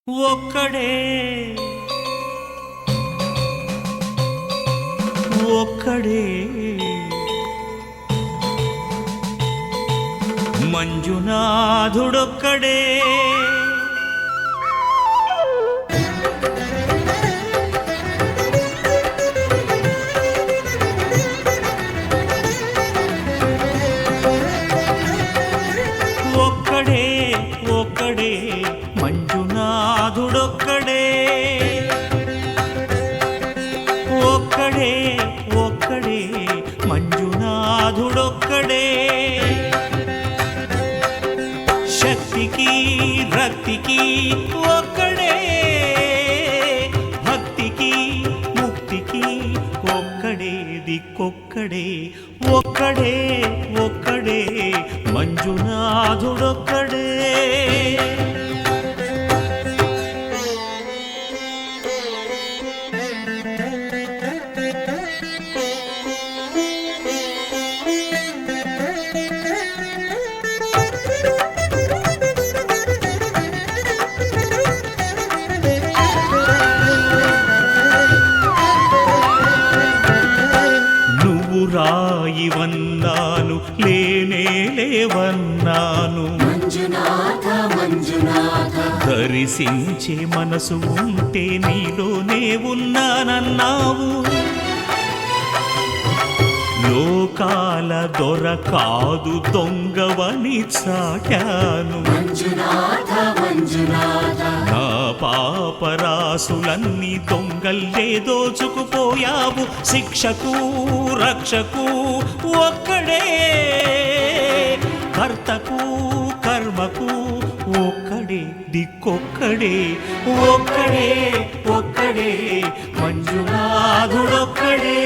ఒక్కడే ఒక్కడే మంజునాథుడొక్కడే ఒక్కడే ఒక్కడే మంజునాథుడొక్కడే ఒక్కడే ఒక్కడే మంజునాథుడొక్కడే శక్తికి రక్తికి ఒక్కడే భక్తికి ముక్తికి ఒక్కడే దిక్కొక్కడే ఒక్కడే ఒక్కడే మంజునాథుడొక్కడే రాయివన్నాను లేనే లేవన్నాను మంజునాథ మంజునాథ దర్శించే మనసు ఉంటే నీలోనే ఉన్నానన్నావు లోకాల దొర కాదు దొంగవని చాటాను మంజునాథ మంజునాథ నా పాపరాసులన్నీ దొంగల్లే దోచుకుపోయావు శిక్షకు రక్షకు ఒక్కడే కర్తకు కర్మకు ఒక్కడే దిక్కొక్కడే ఒక్కడే ఒక్కడే మంజునాథుడొక్కడే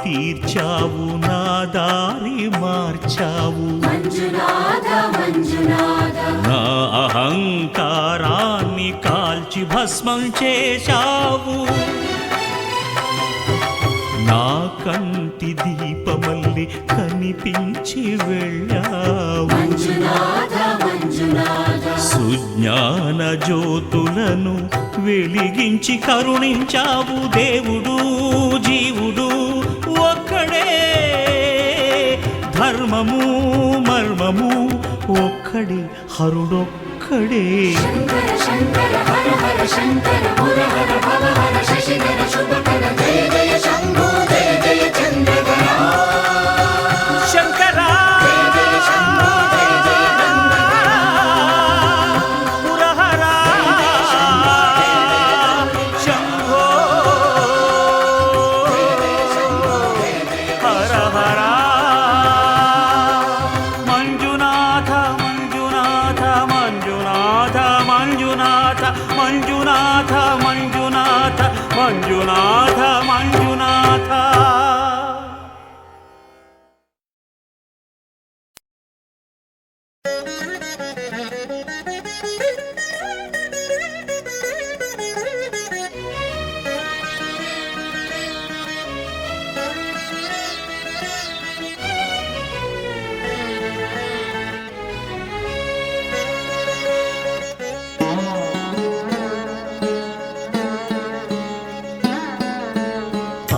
తీర్చావు నా దారి మార్చావు మంజునాథ మంజునాథ నా అహంకారాన్ని కాల్చి భస్మం చేశావు నా కంటి దీపమల్లి కనిపించి వెళ్ళావు మంజునాథ మంజునాథ సుజ్ఞాన జ్యోతులను వెలిగించి కరుణించావు దేవుడు జీవుడు ఒక్కడే ధర్మము మర్మము ఒక్కడే హరుడొక్కడే శంకర శంకర హర హర శంకర ముర హర భవ హర శశిధర శుభకర జయ జయ శంభో జయ జయ చంద్రధర శంకర జయ జయ శంభో జయ జయ నందధర మురహర శంభో హర హర మంజునాథ మంజునాథ మంజునాథ మంజునాథ మంజునాథ మంజునాథ మంజునాథ మంజునాథ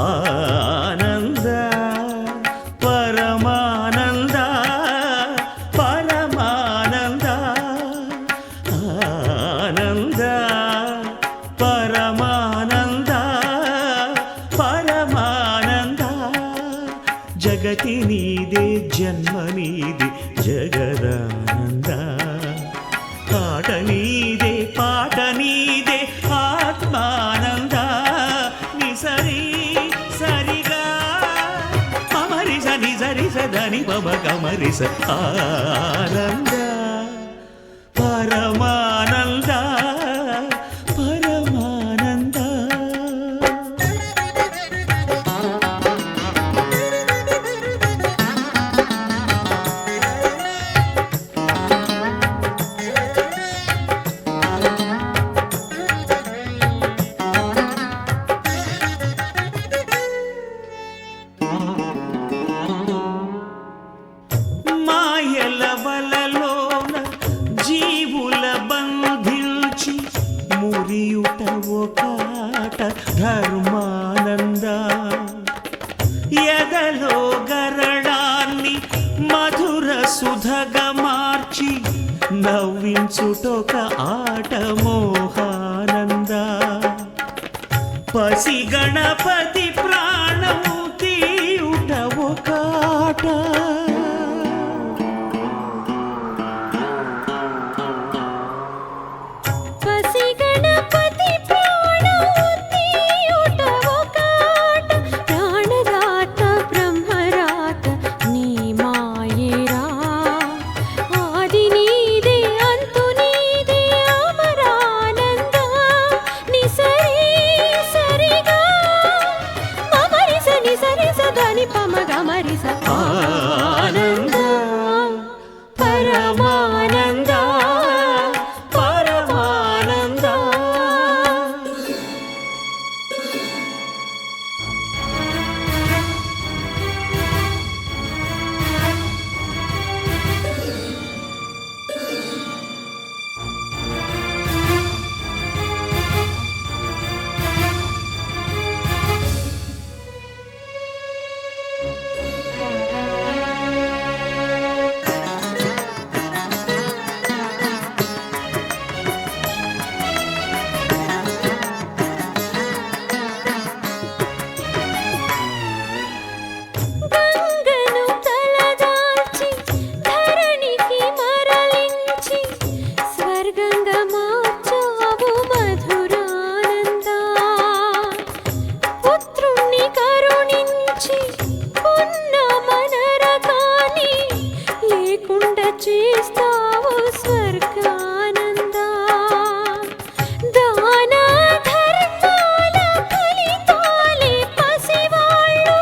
ఆనంద పరమానంద పరమానంద ఆనంద పరమానంద పరమానంద జగతి నీదే జన్మ నీదే జగదానంద ఆట నీదే పాట నీదే ఆత్మానంద నిసరి స దని పమ గమరిస ఆనంద పరమానంద పరమానంద. మాయల వలలోన జీవుల బంధించి మురియుట ఒకాట ధర్మానంద. ఎదలో గరళాన్ని మధుర సుధగా మార్చి నవ్వించుటొక ఆట మోహానంద. పసి గణపతి ప్రాణము తీయుట ఒకాట ఆనంద పరమానంద పరమానంద. చేస్తావు స్వర్గానంద. దాన ధర్మాల ఫలితాలే పసివాళ్ళు.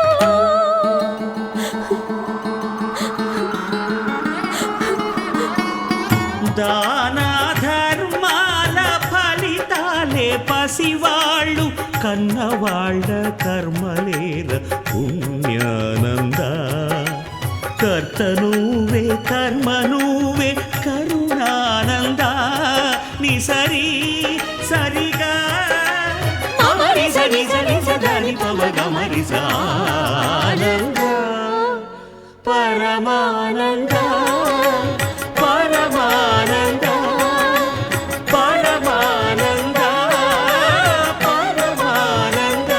దాన ధర్మాల ఫలితాలే పసివాళ్ళు కన్నవాళ్ళ కర్మలేల పుణ్యానంద. కర్త నువ్వే కర్మ నువ్వే కరుణానంద. ని సరి సరిగా అమరి సరి సరి సదని పమ గమరిస ఆనంద పరమానంద పరమానంద పరమానంద పరమానంద.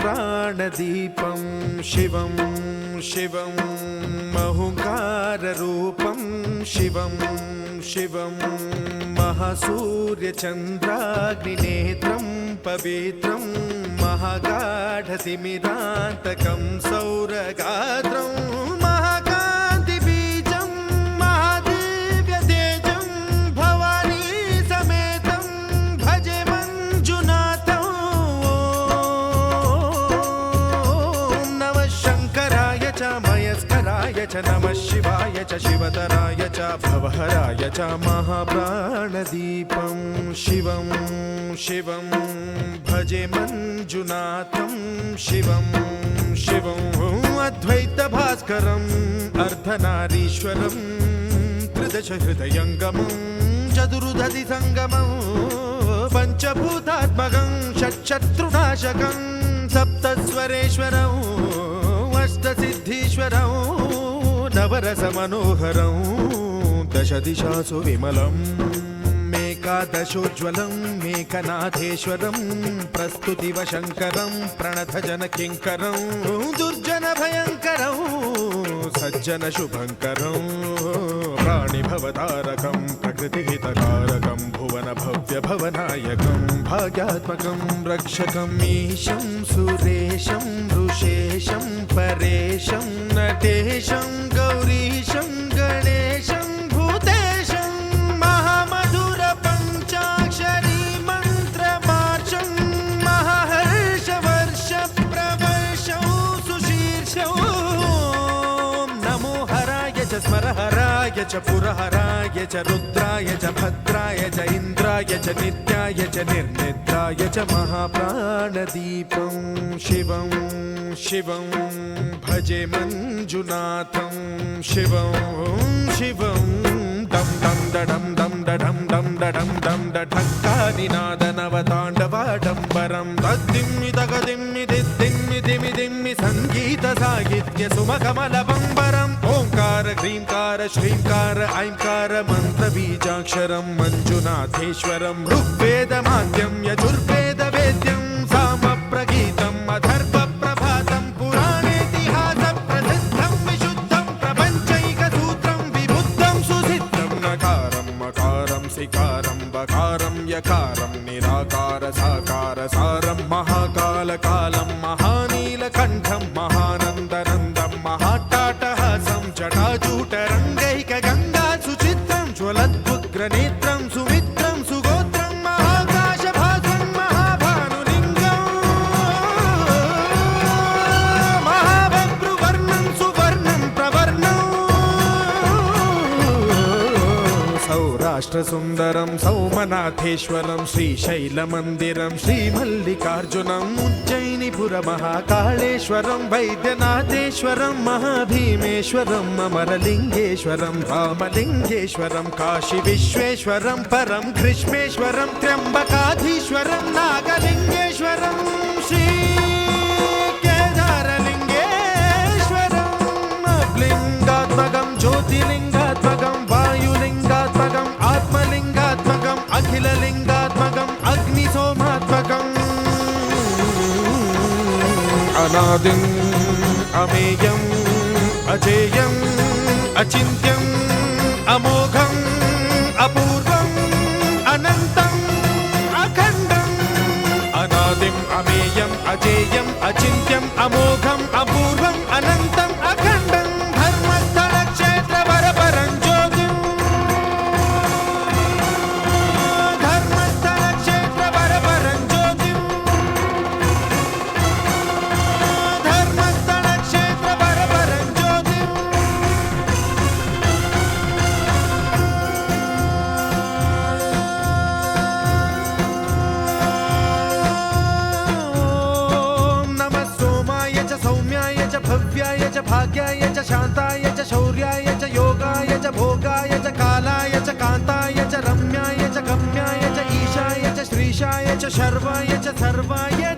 ప్రాణదీపం శివం శివం మహుంకారరూపం శివం శివం మహాసూర్యచంద్రాగ్నినేత్రం పవిత్రం మహాగాఢతిమిరాంతకం సౌరగాత్రం మహాకాంతిబీజం మహాదివ్యతేజం భవానీ సమేతం భజే మంజునాథం. మయస్కరాయ చ నమః శివాయ చ శివతరాయ చ భవహరాయ చ మహాప్రాణదీపం శివం శివం భజే మంజునాథం శివం శివం అద్వైత భాస్కరం అర్ధనారీశ్వరం త్రిదశ హృదయంగమం చతురుదధి సంగమం పంచభూతాత్మకం షట్శత్రునాశకం సప్తస్వరేశ్వరం అష్టసిద్ధీశ్వరం నవరస మనోహరం దశ దిశాసు విమలం మేకాదశోజ్వలం మేకనాథేశ్వరం ప్రస్తుతివ శంకరం ప్రణత జన కింకరం దుర్జన భయంకరం సజ్జన काञ्चन शुभङ्करं प्राणिभवतारकं प्रकृतिहितकारकं भुवनभव्यभवनायकं भाग्यात्मकं रक्षकम् ईशं सुरेशं ऋषेशं परेशं नटेशं गौरीशं गणेशं भूतेशं महामधुरपञ्चाक्षरी मन्त्रमार्चं महाहर्षवर्षप्रवर्षं सुशीर्षं नमो हराय च स्मरहराय च पुरहराय च रुद्राय च भद्राय च इन्द्राय च नित्याय च निर्निद्राय च महाप्राणदीपं शिवं शिवं भजे मञ्जुनाथं शिवं शिवं दं दं दडं दं दडं दं दडं दं डठक्कानिनादनवताण्डवाडम्बरं तद्दिम्मि तगदिम्मि दिद्दिम्मि दिमि दिम्मि सङ्गीतसाहित्य सुमकमलबम्बरम् ओङ्कार ह्रीङ्कार श्रीङ्कार ऐङ्कार मन्त्रबीजाक्षरं मञ्जुनाथेश्वरं ऋग्वेदमाद्यं यजुर्वेदवेद्यं सामप्रगीतम् अथर्वप्रभातं पुराणेतिहासप्रसिद्धं विशुद्धं प्रपञ्चैकसूत्रं विबुद्धं सुसिद्धं नकारं मकारं सिकारं बकारं यकारं निराकार साकार सारं महाकालकालं महानीलकण्ठं महानन्दनन्दं महाट्टाटहासं जटाजूटरङ्गैकगङ्गा सुचित्रं ज्वलद्वुग्रनेत्रं सुमित्रं सुगोत्रं महाकाशभासं महाभानुलिङ्गं महाबभ्रुवर्णं सुवर्णं प्रवर्णं सौराष्ट्रसुन्दरं सौमनाथेश्वरं श्रीशैलमन्दिरं श्रीमल्लिकार्जुनम् उज्जयिनीपुरमहाकाळेश्वरं वैद्यनाथेश्वरं महाभीमेश्वरम् अमरलिङ्गेश्वरं रामलिङ्गेश्वरं काशीविश्वेश्वरं परं कृष्णेश्वरं त्र्यम्बकाधीश्वरं नागलिङ्गेश्वरं श्रीकेदारलिङ्गेश्वरम् लिङ्गात्मकं ज्योतिलिङ्गात्मकं वायुलिङ्गात्मकम् आत्मलिङ्गात्मकम् अखिललिङ्गात्मकम् अग्निसोमात्मकम् अनादिम् अमेयम् अजेयम् अचिन्त्यम् अमोघम् अपूर्वम् अनन्तम् अखण्डम् अनादिम् अमेयम् अजेयम् अचिन्त्यम् अमोघम् अपूर्वम् अनन्तम् अखण्डम् धर्मस्थलक्षेत्रवरपरं ज्योतिम् धर्मस्थलक्षेत्रवरपरं ज्योतिम् धर्मस्थलक्षेत्रवरपरं ज्योतिम् ॐ नमः सोमाय च सौम्याय च भव्याय च भाग्याय च शान्ताय च शौर्याय च योगाय च भोगाय च कालाय च कान्ताय च रम्याय च गम्याय च ईशाय च श्रीशाय च शर्वाय च सर्वाय